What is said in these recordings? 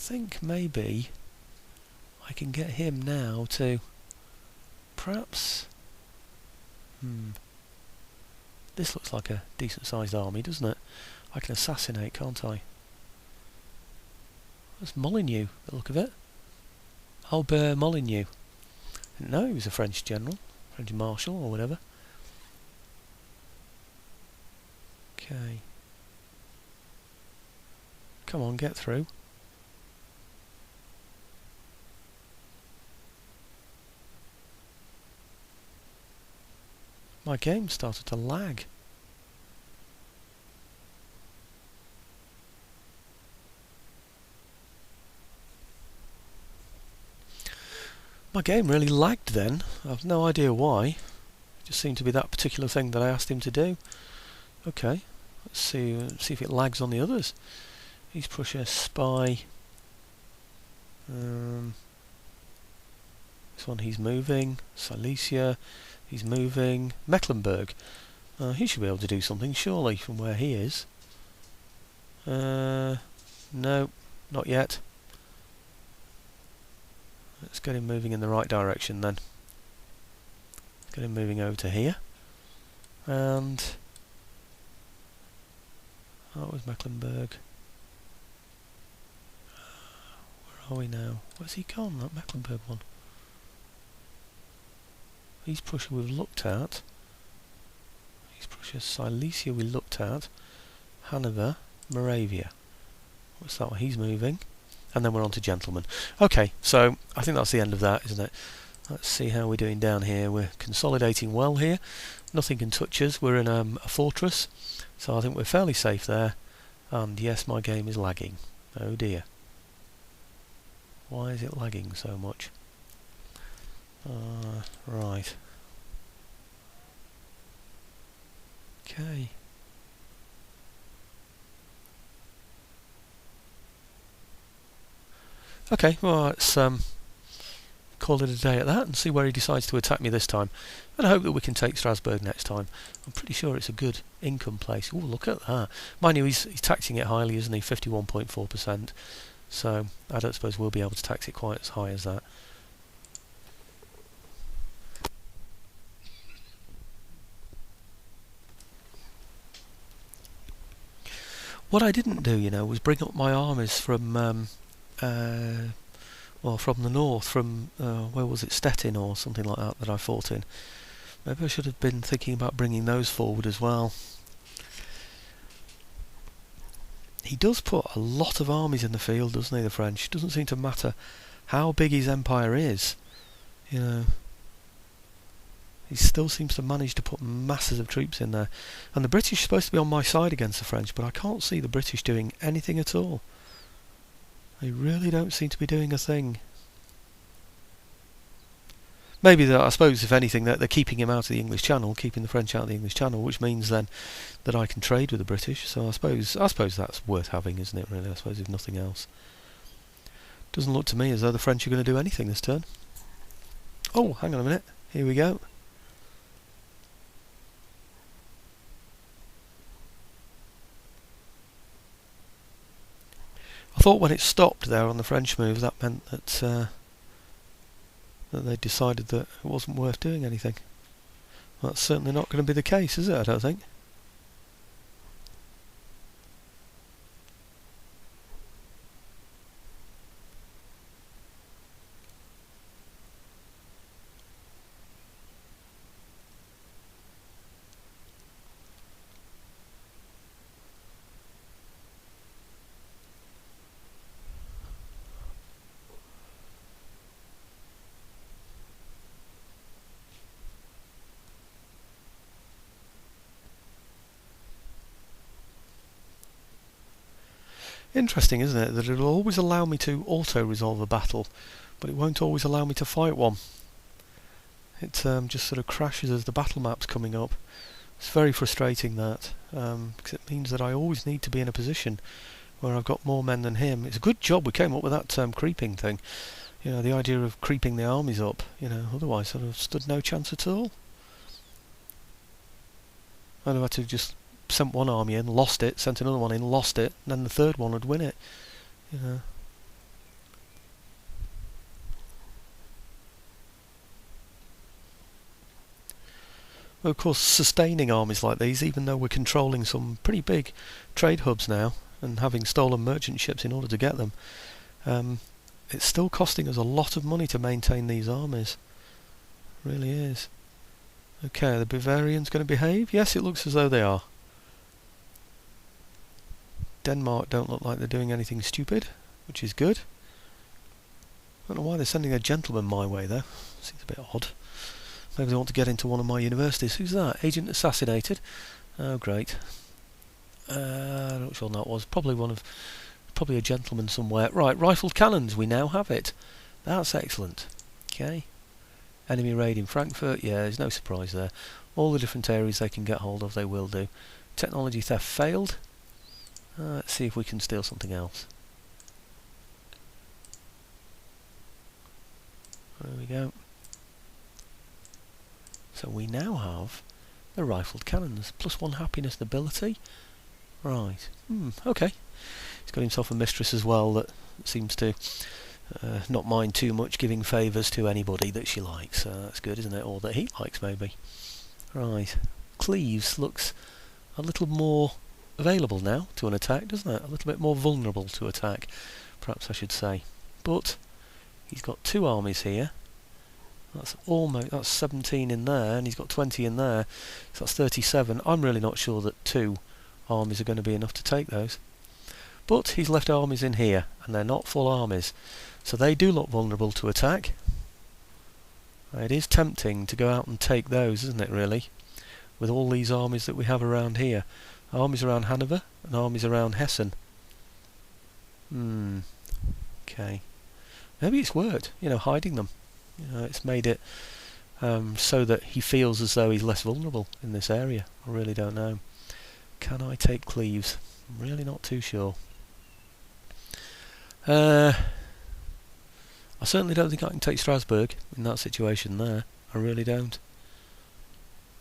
think maybe I can get him now to perhaps... This looks like a decent sized army, doesn't it? I can assassinate, can't I? That's Molyneux, the look of it. Albert Molyneux. Didn't know he was a French general, French marshal or whatever. Okay. Come on, get through. My game started to lag. My game really lagged then. I've no idea why. It just seemed to be that particular thing that I asked him to do. Okay, let's see if it lags on the others. East Prussia, spy. This one he's moving. Silesia, he's moving. Mecklenburg. He should be able to do something, surely, from where he is. No, not yet. Let's get him moving in the right direction then. Let's get him moving over to here. And... that was Mecklenburg. Where are we now? Where's he gone, that Mecklenburg one? East Prussia we've looked at. East Prussia, Silesia we looked at. Hanover, Moravia. What's that one? He's moving. And then we're on to gentlemen. Okay, so I think that's the end of that, isn't it? Let's see how we're doing down here. We're consolidating well here. Nothing can touch us. We're in a fortress, so I think we're fairly safe there. And yes, my game is lagging. Oh dear. Why is it lagging so much? Right. Okay. Okay, well, let's call it a day at that and see where he decides to attack me this time. And I hope that we can take Strasbourg next time. I'm pretty sure it's a good income place. Oh, look at that. Mind you, he's taxing it highly, isn't he? 51.4%. So I don't suppose we'll be able to tax it quite as high as that. What I didn't do, you know, was bring up my armies from... well, from the north, from where was it, Stettin or something like that I fought in. Maybe I should have been thinking about bringing those forward as well. He does put a lot of armies in the field, doesn't he, the French? It doesn't seem to matter how big his empire is, you know. He still seems to manage to put masses of troops in there. And the British are supposed to be on my side against the French, but I can't see the British doing anything at all. They really don't seem to be doing a thing. Maybe that, I suppose, if anything, that they're keeping him out of the English Channel, keeping the French out of the English Channel, which means then that I can trade with the British. So I suppose that's worth having, isn't it? Really, I suppose, if nothing else. Doesn't look to me as though the French are going to do anything this turn. Oh, hang on a minute. Here we go. I thought when it stopped there on the French move, that meant that that they decided that it wasn't worth doing anything. Well, that's certainly not going to be the case, is it? I don't think. Interesting, isn't it, that it'll always allow me to auto-resolve a battle, but it won't always allow me to fight one. It just sort of crashes as the battle map's coming up. It's very frustrating, that, because it means that I always need to be in a position where I've got more men than him. It's a good job we came up with that creeping thing. You know, the idea of creeping the armies up, you know, otherwise I'd have stood no chance at all. I'd have had to just sent one army in, lost it, sent another one in, lost it, and then the third one would win it. You know, Of course, sustaining armies like these, even though we're controlling some pretty big trade hubs now and having stolen merchant ships in order to get them, it's still costing us a lot of money to maintain these armies. It really is. Okay, the Bavarians going to behave? Yes, it looks as though they are. Denmark don't look like they're doing anything stupid, which is good. I don't know why they're sending a gentleman my way though. Seems a bit odd. Maybe they want to get into one of my universities. Who's that? Agent assassinated? Oh, great. I'm not sure what that was. Probably a gentleman somewhere. Right, rifled cannons. We now have it. That's excellent. Okay. Enemy raid in Frankfurt. Yeah, there's no surprise there. All the different areas they can get hold of, they will do. Technology theft failed. Let's see if we can steal something else. There we go. So we now have the rifled cannons. +1 happiness and ability. Right. Okay. He's got himself a mistress as well that seems to not mind too much giving favours to anybody that she likes. That's good, isn't it? Or that he likes, maybe. Right. Cleves looks a little more available now to an attack, doesn't it? A little bit more vulnerable to attack, perhaps I should say. But he's got 2 armies here. That's 17 in there, and he's got 20 in there, so that's 37. I'm really not sure that 2 armies are going to be enough to take those. But he's left armies in here, and they're not full armies, so they do look vulnerable to attack. It is tempting to go out and take those, isn't it, really? With all these armies that we have around here. Armies around Hanover, and armies around Hessen. Okay. Maybe it's worked, hiding them. It's made it so that he feels as though he's less vulnerable in this area. I really don't know. Can I take Cleves? I'm really not too sure. I certainly don't think I can take Strasbourg in that situation there. I really don't.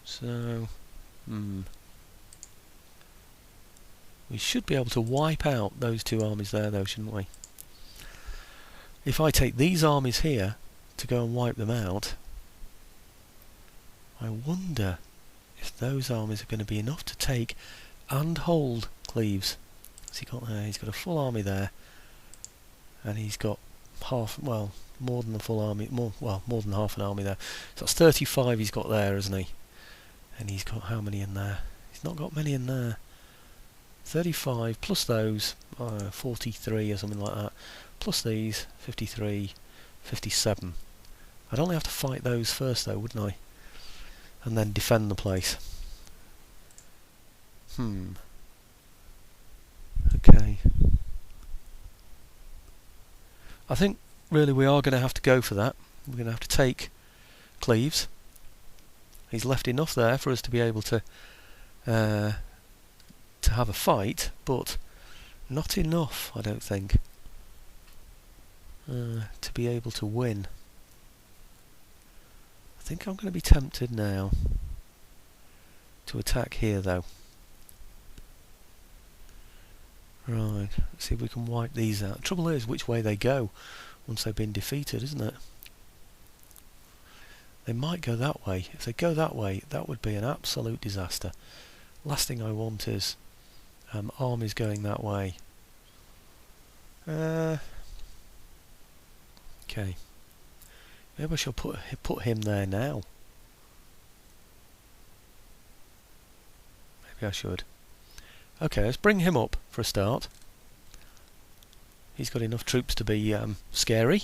So, we should be able to wipe out those 2 armies there though, shouldn't we? If I take these armies here to go and wipe them out, I wonder if those armies are going to be enough to take and hold Cleves. What's he got there? He's got a full army there, and he's got more than a full army, more than half an army there. So that's 35 he's got there, isn't he? And he's got how many in there? He's not got many in there. 35 plus those, 43 or something like that, plus these, 53, 57. I'd only have to fight those first though, wouldn't I? And then defend the place. Okay. I think really we are going to have to go for that. We're going to have to take Cleves. He's left enough there for us to be able to have a fight, but not enough, I don't think, to be able to win. I think I'm going to be tempted now to attack here though. Right, let's see if we can wipe these out. The trouble is which way they go once they've been defeated, isn't it? They might go that way. If they go that way, that would be an absolute disaster. Last thing I want is armies going that way. Okay. Maybe I shall put him there now. Maybe I should. Okay, let's bring him up for a start. He's got enough troops to be scary.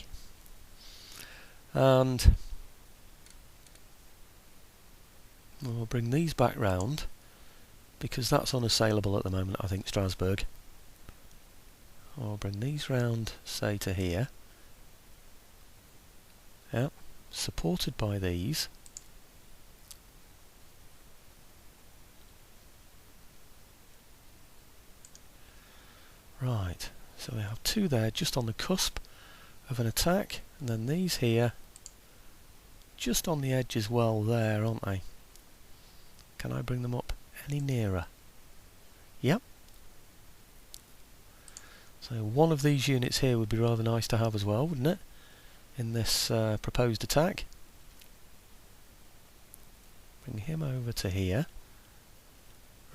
And we'll bring these back round, because that's unassailable at the moment, I think, Strasbourg. I'll bring these round, say, to here. Yeah, supported by these. Right, so we have 2 there just on the cusp of an attack, and then these here just on the edge as well there, aren't they? Can I bring them up any nearer? Yep. So one of these units here would be rather nice to have as well, wouldn't it? In this proposed attack. Bring him over to here.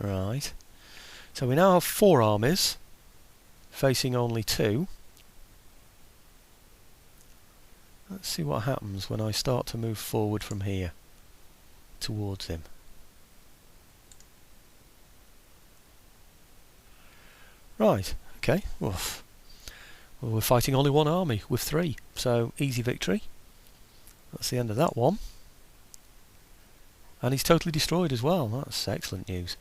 Right. So we now have 4 armies, facing only 2. Let's see what happens when I start to move forward from here towards him. Right, okay. Oof. Well, we're fighting only 1 army with 3, so easy victory. That's the end of that one. And he's totally destroyed as well. That's excellent news.